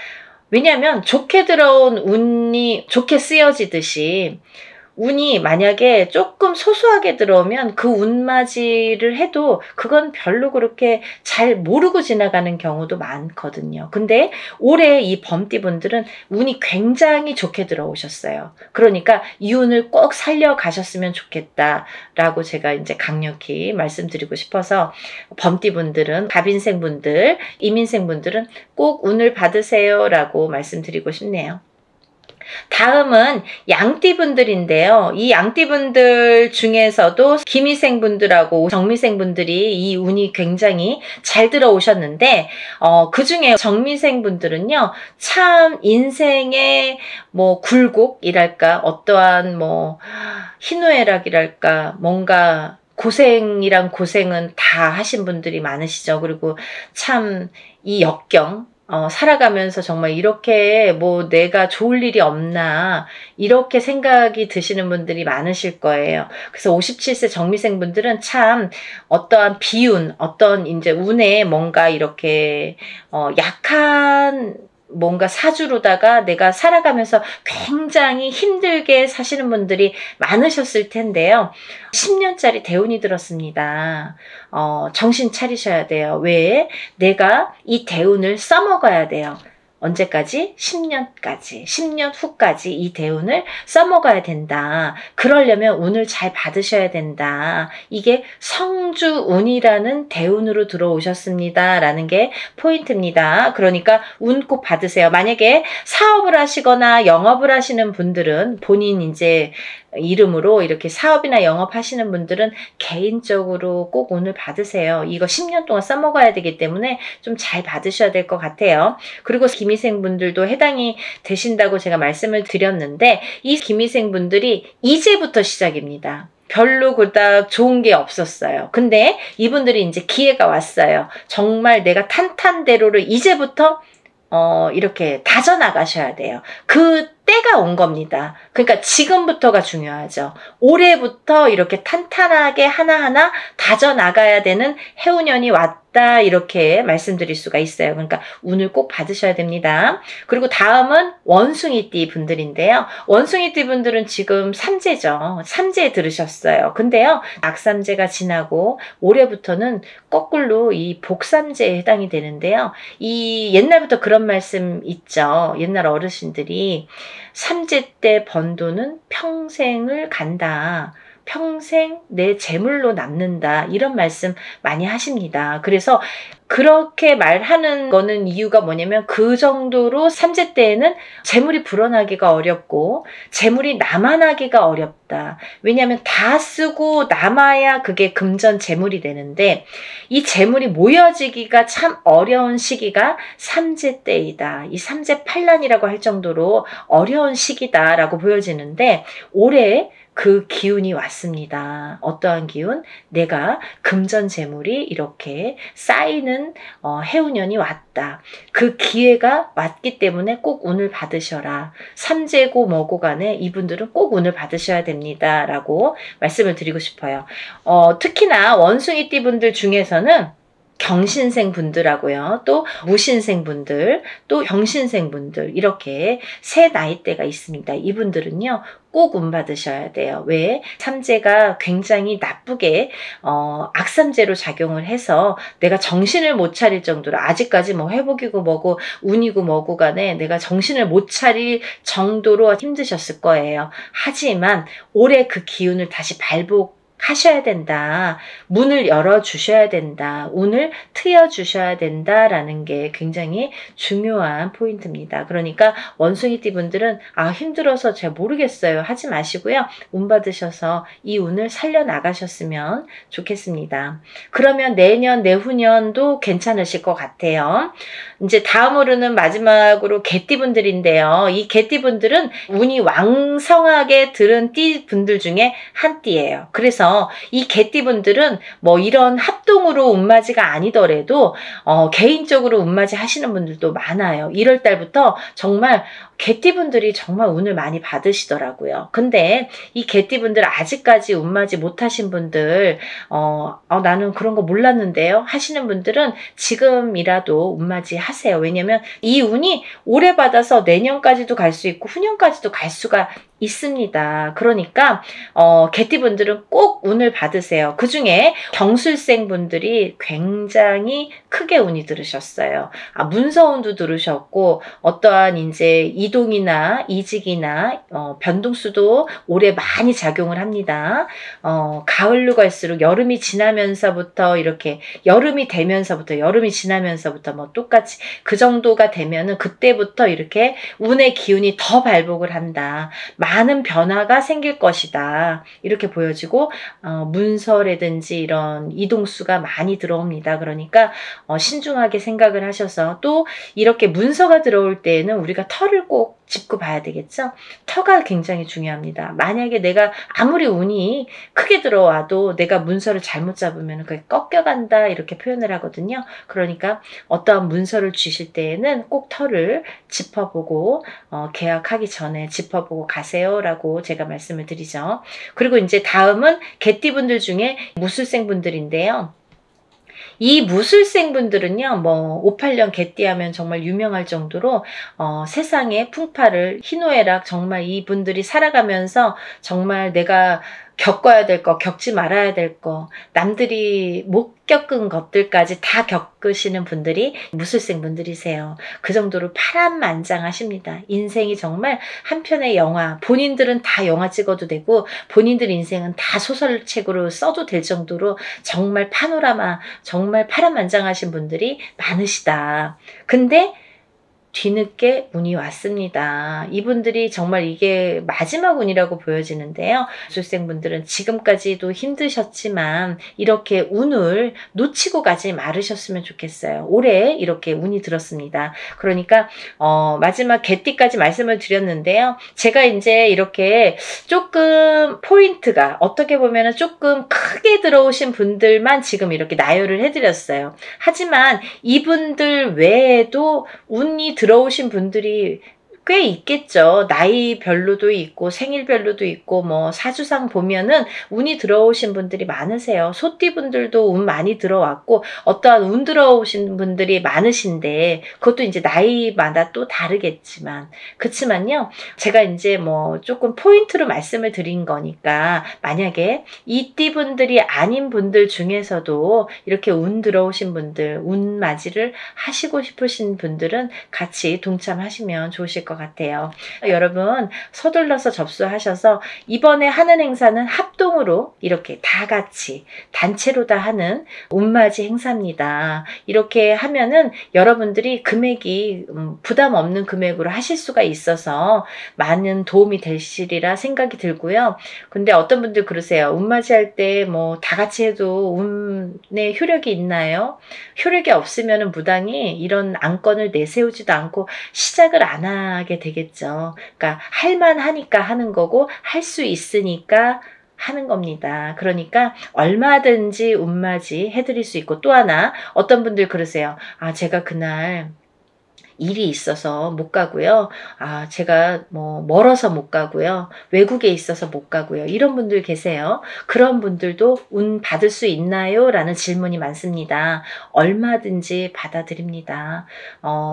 왜냐하면 좋게 들어온 운이 좋게 쓰여지듯이 운이 만약에 조금 소소하게 들어오면 그 운맞이를 해도 그건 별로 그렇게 잘 모르고 지나가는 경우도 많거든요. 근데 올해 이 범띠분들은 운이 굉장히 좋게 들어오셨어요. 그러니까 이 운을 꼭 살려가셨으면 좋겠다라고 제가 이제 강력히 말씀드리고 싶어서 범띠분들은, 갑인생분들, 이민생분들은 꼭 운을 받으세요라고 말씀드리고 싶네요. 다음은 양띠분들인데요. 이 양띠분들 중에서도 기미생분들하고 정미생분들이 이 운이 굉장히 잘 들어오셨는데 그 중에 정미생분들은요. 참 인생의 뭐 굴곡이랄까 어떠한 뭐 희노애락이랄까 뭔가 고생이란 고생은 다 하신 분들이 많으시죠. 그리고 참 이 역경 살아가면서 정말 이렇게 뭐 내가 좋을 일이 없나 이렇게 생각이 드시는 분들이 많으실 거예요. 그래서 57세 정미생 분들은 참 어떠한 비운, 어떤 이제 운에 뭔가 이렇게 약한 뭔가 사주로다가 내가 살아가면서 굉장히 힘들게 사시는 분들이 많으셨을 텐데요. 10년짜리 대운이 들었습니다. 정신 차리셔야 돼요. 왜? 내가 이 대운을 써먹어야 돼요. 언제까지? 10년까지. 10년 후까지 이 대운을 써먹어야 된다. 그러려면 운을 잘 받으셔야 된다. 이게 성주운이라는 대운으로 들어오셨습니다. 라는 게 포인트입니다. 그러니까 운 꼭 받으세요. 만약에 사업을 하시거나 영업을 하시는 분들은 본인 이제 이름으로 이렇게 사업이나 영업하시는 분들은 개인적으로 꼭 운을 받으세요. 이거 10년 동안 써먹어야 되기 때문에 좀 잘 받으셔야 될 것 같아요. 그리고 기미생분들도 해당이 되신다고 제가 말씀을 드렸는데 이 기미생분들이 이제부터 시작입니다. 별로 그닥 좋은 게 없었어요. 근데 이분들이 이제 기회가 왔어요. 정말 내가 탄탄대로를 이제부터 이렇게 다져나가셔야 돼요. 그 때가 온 겁니다. 그러니까 지금부터가 중요하죠. 올해부터 이렇게 탄탄하게 하나하나 다져나가야 되는 해운년이 왔다. 왔다 이렇게 말씀드릴 수가 있어요. 그러니까 운을 꼭 받으셔야 됩니다. 그리고 다음은 원숭이띠 분들인데요. 원숭이띠 분들은 지금 삼재죠. 삼재에 들으셨어요. 근데요, 악삼재가 지나고 올해부터는 거꾸로 이 복삼재에 해당이 되는데요. 이 옛날부터 그런 말씀 있죠. 옛날 어르신들이 삼재 때 번 돈은 평생을 간다. 평생 내 재물로 남는다. 이런 말씀 많이 하십니다. 그래서 그렇게 말하는 거는 이유가 뭐냐면 그 정도로 삼재 때에는 재물이 불어나기가 어렵고 재물이 남아나기가 어렵다. 왜냐하면 다 쓰고 남아야 그게 금전 재물이 되는데 이 재물이 모여지기가 참 어려운 시기가 삼재 때이다. 이 삼재 팔란이라고 할 정도로 어려운 시기다라고 보여지는데 올해 그 기운이 왔습니다. 어떠한 기운? 내가 금전 재물이 이렇게 쌓이는 해운년이 왔다. 그 기회가 왔기 때문에 꼭 운을 받으셔라. 삼재고 뭐고 간에 이분들은 꼭 운을 받으셔야 됩니다. 라고 말씀을 드리고 싶어요. 특히나 원숭이띠 분들 중에서는 경신생 분들하고요. 또 무신생 분들, 또 병신생 분들 이렇게 세 나이대가 있습니다. 이분들은요. 꼭 운 받으셔야 돼요. 왜? 삼재가 굉장히 나쁘게 악삼재로 작용을 해서 내가 정신을 못 차릴 정도로 아직까지 뭐 회복이고 뭐고 운이고 뭐고 간에 내가 정신을 못 차릴 정도로 힘드셨을 거예요. 하지만 올해 그 기운을 다시 하셔야 된다. 문을 열어주셔야 된다. 운을 트여주셔야 된다라는 게 굉장히 중요한 포인트입니다. 그러니까 원숭이띠 분들은 힘들어서 잘 모르겠어요. 하지 마시고요. 운 받으셔서 이 운을 살려나가셨으면 좋겠습니다. 그러면 내년, 내후년도 괜찮으실 것 같아요. 이제 다음으로는 마지막으로 개띠 분들인데요. 이 개띠 분들은 운이 왕성하게 들은 띠 분들 중에 한 띠예요. 그래서 이 개띠분들은 뭐 이런 합동으로 운맞이가 아니더라도 개인적으로 운맞이 하시는 분들도 많아요. 1월 달부터 정말 개띠분들이 정말 운을 많이 받으시더라고요. 근데 이 개띠분들 아직까지 운맞이 못하신 분들 나는 그런 거 몰랐는데요 하시는 분들은 지금이라도 운맞이 하세요. 왜냐면 이 운이 올해 받아서 내년까지도 갈 수 있고 후년까지도 갈 수가 있습니다. 그러니까 개띠분들은 꼭 운을 받으세요. 그 중에 경술생 분들이 굉장히 크게 운이 들으셨어요. 문서운도 들으셨고 어떠한 이제 이동이나 이직이나 변동수도 올해 많이 작용을 합니다. 가을로 갈수록 여름이 지나면서부터 이렇게 여름이 지나면서부터 뭐 똑같이 그 정도가 되면은 그때부터 이렇게 운의 기운이 더 발복을 한다. 많은 변화가 생길 것이다. 이렇게 보여지고 문서라든지 이런 이동수가 많이 들어옵니다. 그러니까 신중하게 생각을 하셔서 또 이렇게 문서가 들어올 때에는 우리가 터를 꼭 짚고 봐야 되겠죠. 터가 굉장히 중요합니다. 만약에 내가 아무리 운이 크게 들어와도 내가 문서를 잘못 잡으면 그게 꺾여간다 이렇게 표현을 하거든요. 그러니까 어떠한 문서를 주실 때에는 꼭 터를 짚어보고 계약하기 전에 짚어보고 가세요 라고 제가 말씀을 드리죠. 그리고 이제 다음은 개띠분들 중에 무술생 분들인데요. 이 무술생 분들은요, 뭐 58년 개띠하면 정말 유명할 정도로 세상의 풍파를 희노애락 정말 이분들이 살아가면서 정말 내가 겪어야 될 거, 겪지 말아야 될 거, 남들이 못 겪은 것들까지 다 겪으시는 분들이 무술생 분들이세요. 그 정도로 파란만장하십니다. 인생이 정말 한 편의 영화, 본인들은 다 영화 찍어도 되고 본인들 인생은 다 소설책으로 써도 될 정도로 정말 파노라마, 정말 파란만장하신 분들이 많으시다. 근데 뒤늦게 운이 왔습니다. 이분들이 정말 이게 마지막 운이라고 보여지는데요. 무술생분들은 지금까지도 힘드셨지만 이렇게 운을 놓치고 가지 말으셨으면 좋겠어요. 올해 이렇게 운이 들었습니다. 그러니까 마지막 개띠까지 말씀을 드렸는데요. 제가 이제 이렇게 조금 포인트가 어떻게 보면 조금 크게 들어오신 분들만 지금 이렇게 나열을 해드렸어요. 하지만 이분들 외에도 운이 들어오신 분들이 꽤 있겠죠. 나이별로도 있고 생일별로도 있고 뭐 사주상 보면은 운이 들어오신 분들이 많으세요. 소띠분들도 운 많이 들어왔고 어떠한 운 들어오신 분들이 많으신데 그것도 이제 나이마다 또 다르겠지만 그치만요. 제가 이제 뭐 조금 포인트로 말씀을 드린 거니까 만약에 이 띠분들이 아닌 분들 중에서도 이렇게 운 들어오신 분들, 운 맞이를 하시고 싶으신 분들은 같이 동참하시면 좋으실 것 같아요. 여러분 서둘러서 접수하셔서 이번에 하는 행사는 합동으로 이렇게 다 같이 단체로 다 하는 운맞이 행사입니다. 이렇게 하면은 여러분들이 금액이 부담 없는 금액으로 하실 수가 있어서 많은 도움이 되시리라 생각이 들고요. 근데 어떤 분들 그러세요. 운맞이 할 때 뭐 다 같이 해도 운에 효력이 있나요? 효력이 없으면 무당이 이런 안건을 내세우지도 않고 시작을 안 하게 되겠죠. 그러니까 할만하니까 하는 거고 할 수 있으니까 하는 겁니다. 그러니까 얼마든지 운맞이 해드릴 수 있고 또 하나 어떤 분들 그러세요. 아 제가 그날 일이 있어서 못 가고요. 아, 제가 뭐 멀어서 못 가고요. 외국에 있어서 못 가고요. 이런 분들 계세요. 그런 분들도 운 받을 수 있나요? 라는 질문이 많습니다. 얼마든지 받아드립니다.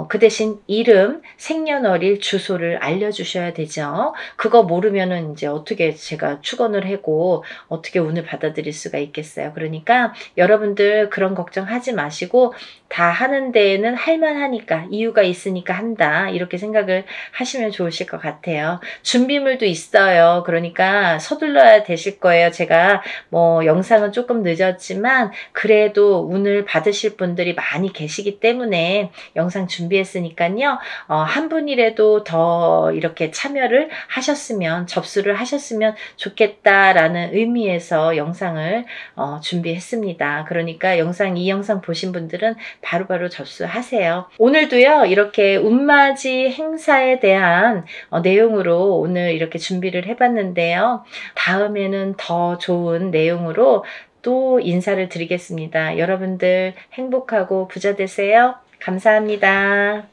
그 대신 이름, 생년월일, 주소를 알려주셔야 되죠. 그거 모르면은 이제 어떻게 제가 축원을 하고 어떻게 운을 받아들일 수가 있겠어요. 그러니까 여러분들 그런 걱정하지 마시고 다 하는 데에는 할만하니까 이유가 있으니까 한다 이렇게 생각을 하시면 좋으실 것 같아요. 준비물도 있어요. 그러니까 서둘러야 되실 거예요. 제가 뭐 영상은 조금 늦었지만 그래도 운을 받으실 분들이 많이 계시기 때문에 영상 준비했으니까요. 한 분이라도 더 이렇게 참여를 하셨으면 접수를 하셨으면 좋겠다라는 의미에서 영상을 준비했습니다. 그러니까 이 영상 보신 분들은 바로바로 접수하세요. 오늘도요 이렇게 운맞이 행사에 대한 내용으로 오늘 이렇게 준비를 해봤는데요. 다음에는 더 좋은 내용으로 또 인사를 드리겠습니다. 여러분들 행복하고 부자 되세요. 감사합니다.